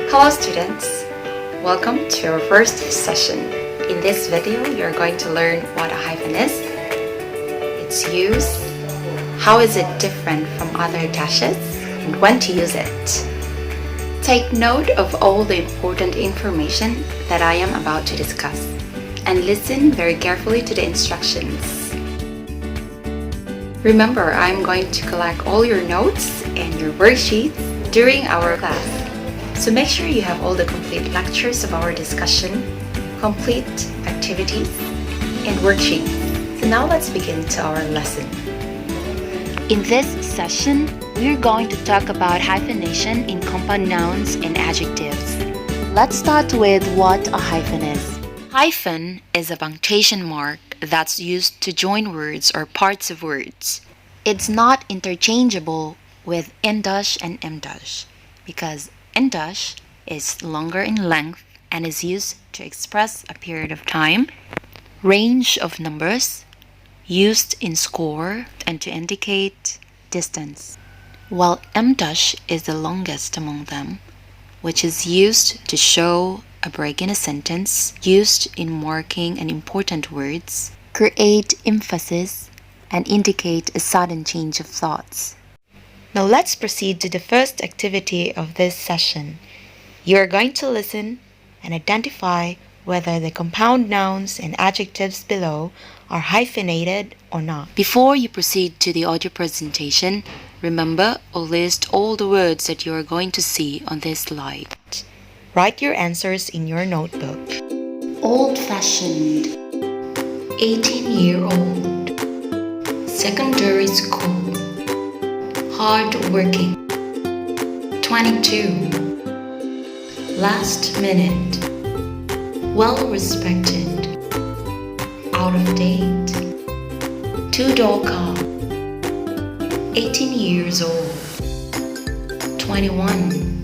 Hello students! Welcome to our first session. In this video, you're going to learn what a hyphen is, its use, how is it different from other dashes, and when to use it. Take note of all the important information that I am about to discuss, and listen very carefully to the instructions. Remember, I'm going to collect all your notes and your worksheets during our class. So make sure you have all the complete lectures of our discussion, complete activities, and worksheets. So now let's begin to our lesson. In this session, we're going to talk about hyphenation in compound nouns and adjectives. Let's start with what a hyphen is. Hyphen is a punctuation mark that's used to join words or parts of words. It's not interchangeable with endash and emdash because endash is longer in length and is used to express a period of time, range of numbers, used in score, and to indicate distance. While emdash is the longest among them, which is used to show a break in a sentence, used in marking an important words, create emphasis, and indicate a sudden change of thoughts. Now let's proceed to the first activity of this session. You are going to listen and identify whether the compound nouns and adjectives below are hyphenated or not. Before you proceed to the audio presentation, remember or list all the words that you are going to see on this slide. Write your answers in your notebook. Old-fashioned, 18-year-old, secondary school, hard-working, 22, last minute, well-respected, out of date, two-door car, 18 years old, 21,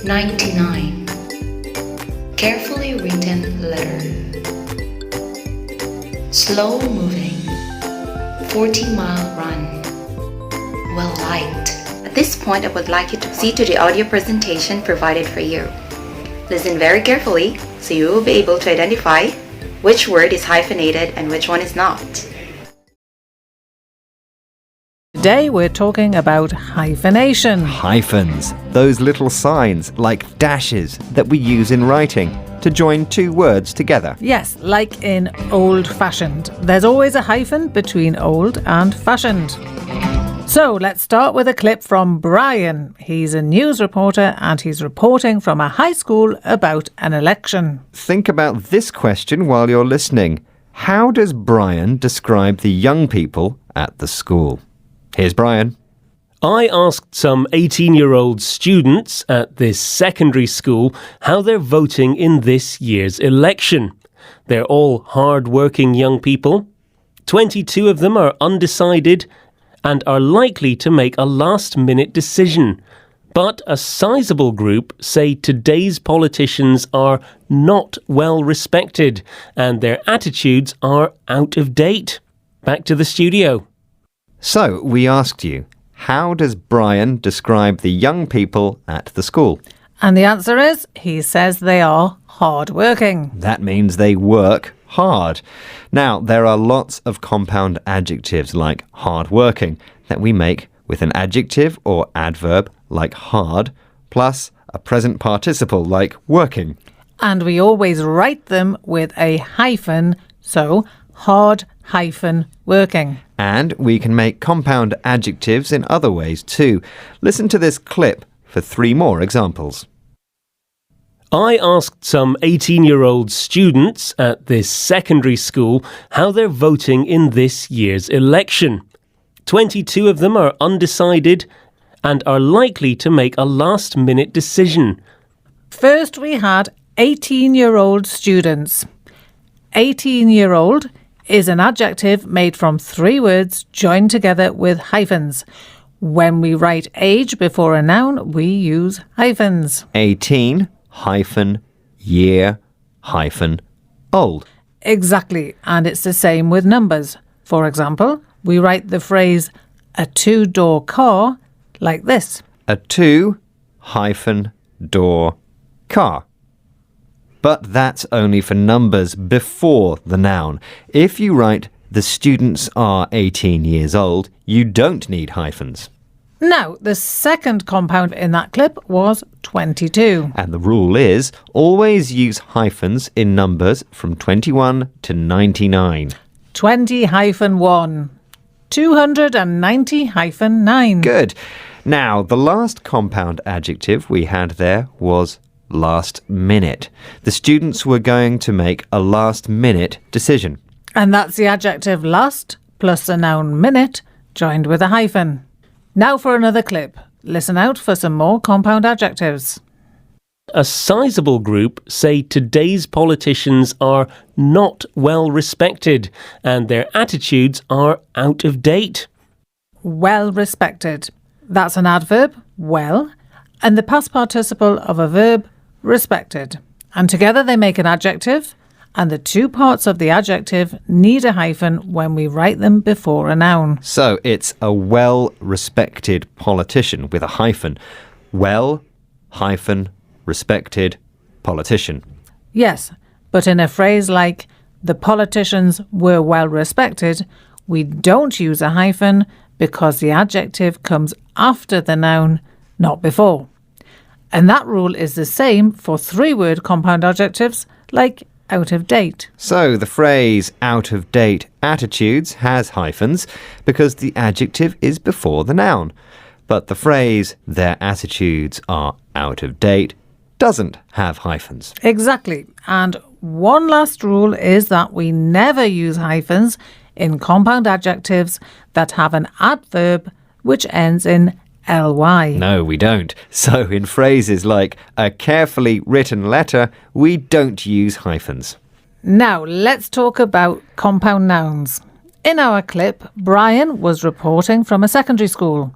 99, carefully written letter, slow-moving, 40-mile run, well-liked. At this point, I would like you to proceed to the audio presentation provided for you. Listen very carefully so you will be able to identify which word is hyphenated and which one is not. Today we're talking about hyphenation. Hyphens, those little signs like dashes that we use in writing to join two words together. Yes, like in old-fashioned. There's always a hyphen between old and fashioned. So let's start with a clip from Brian. He's a news reporter and he's reporting from a high school about an election. Think about this question while you're listening. How does Brian describe the young people at the school? Here's Brian. I asked some 18-year-old students at this secondary school how they're voting in this year's election. They're all hard-working young people. 22 of them are undecided and are likely to make a last-minute decision. But a sizable group say today's politicians are not well respected and their attitudes are out of date. Back to the studio. So, we asked you, how does Brian describe the young people at the school? And the answer is, he says they are hard-working. That means they work hard. Now, there are lots of compound adjectives like hard-working that we make with an adjective or adverb like hard, plus a present participle like working. And we always write them with a hyphen, so hard-working. And we can make compound adjectives in other ways too. Listen to this clip for 3 more examples. I asked some 18-year-old students at this secondary school how they're voting in this year's election. 22 of them are undecided and are likely to make a last-minute decision. First we had 18-year-old students. 18-year-old is an adjective made from 3 words joined together with hyphens. When we write age before a noun, we use hyphens. 18 hyphen year hyphen old. Exactly, and it's the same with numbers. For example, we write the phrase a 2-door car like this. A 2 hyphen door, car. But that's only for numbers before the noun. If you write the students are 18 years old, you don't need hyphens. Now, the second compound in that clip was 22. And the rule is always use hyphens in numbers from 21 to 99. 20-1. 290-9. Good. Now, the last compound adjective we had there was last minute. The students were going to make a last-minute decision. And that's the adjective last plus the noun minute joined with a hyphen. Now for another clip. Listen out for some more compound adjectives. A sizable group say today's politicians are not well respected and their attitudes are out of date. Well respected. That's an adverb, well, and the past participle of a verb, respected. And together they make an adjective, and the two parts of the adjective need a hyphen when we write them before a noun. So it's a well-respected politician with a hyphen. Well, hyphen, respected politician. Yes, but in a phrase like, the politicians were well respected, we don't use a hyphen because the adjective comes after the noun, not before. And that rule is the same for three-word compound adjectives like out of date. So the phrase out of date attitudes has hyphens because the adjective is before the noun. But the phrase their attitudes are out of date doesn't have hyphens. Exactly. And one last rule is that we never use hyphens in compound adjectives that have an adverb which ends in ly. No, we don't. So in phrases like a carefully written letter, we don't use hyphens. Now let's talk about compound nouns. In our clip, Brian was reporting from a secondary school.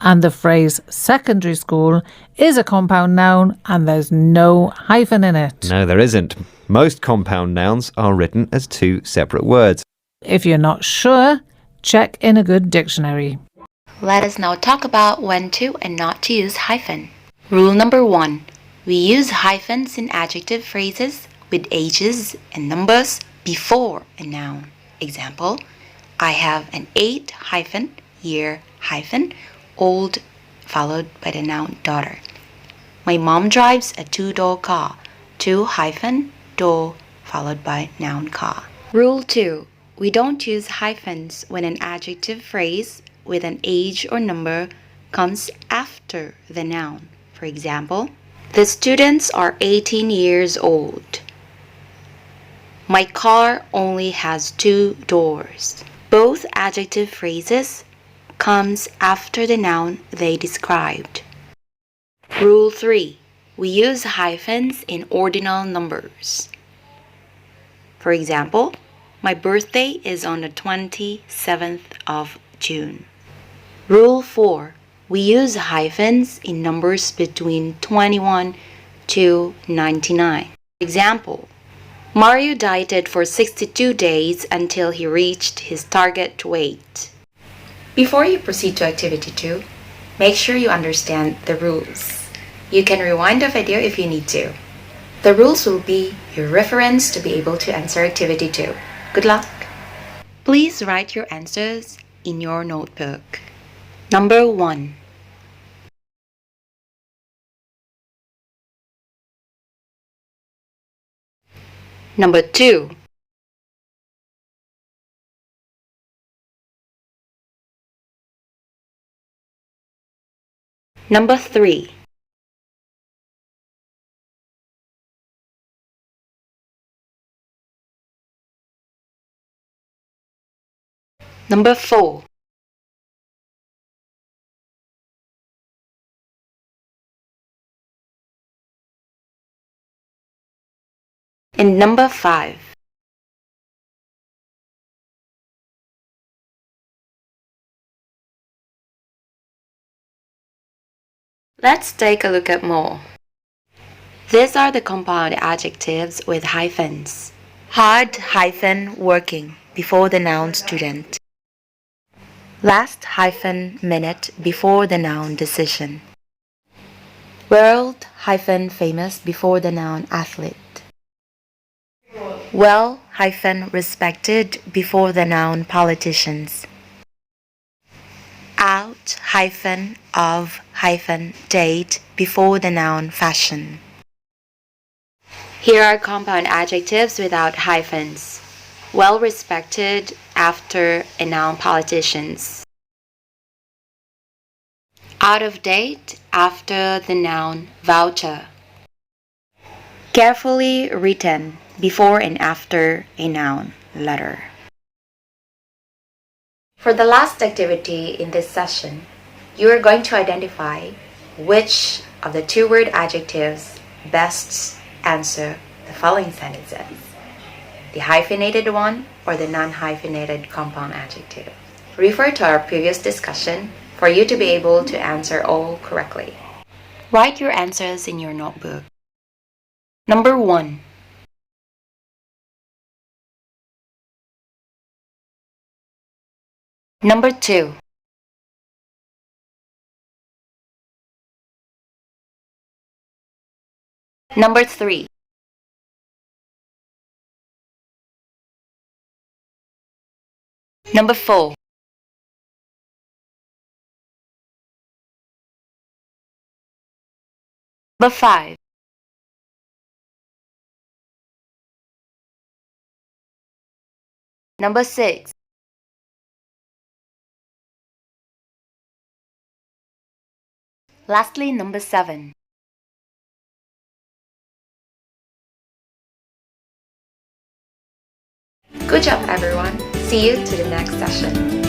And the phrase secondary school is a compound noun and there's no hyphen in it. No, there isn't. Most compound nouns are written as two separate words. If you're not sure, check in a good dictionary. Let us now talk about when to and not to use hyphen. Rule number 1. We use hyphens in adjective phrases with ages and numbers before a noun. Example, I have an 8-year old followed by the noun daughter. My mom drives a 2-door car. 2-door followed by noun car. Rule 2. We don't use hyphens when an adjective phrase with an age or number comes after the noun. For example, the students are 18 years old. My car only has 2 doors. Both adjective phrases comes after the noun they described. Rule 3. We use hyphens in ordinal numbers. For example, my birthday is on the 27th of June. Rule 4. We use hyphens in numbers between 21 to 99. Example, Mario dieted for 62 days until he reached his target weight. Before you proceed to activity 2, make sure you understand the rules. You can rewind the video if you need to. The rules will be your reference to be able to answer activity 2. Good luck! Please write your answers in your notebook. Number 1. Number 2. Number 3. Number 4. And number 5. Let's take a look at more. These are the compound adjectives with hyphens. Hard hyphen working before the noun student. Last hyphen minute before the noun decision. World-famous before the noun athlete. Well-respected before the noun politicians. Out-of-date before the noun fashion. Here are compound adjectives without hyphens. Well-respected after a noun politicians. Out of date after the noun voucher. Carefully written before and after a noun letter. For the last activity in this session, you are going to identify which of the two-word adjectives best answer the following sentences: the hyphenated one or the non-hyphenated compound adjective. Refer to our previous discussion for you to be able to answer all correctly. Write your answers in your notebook. Number 1. Number 2. Number 3. Number 4. Number 5. Number 6. Lastly, number 7. Good job, everyone. See you to the next session.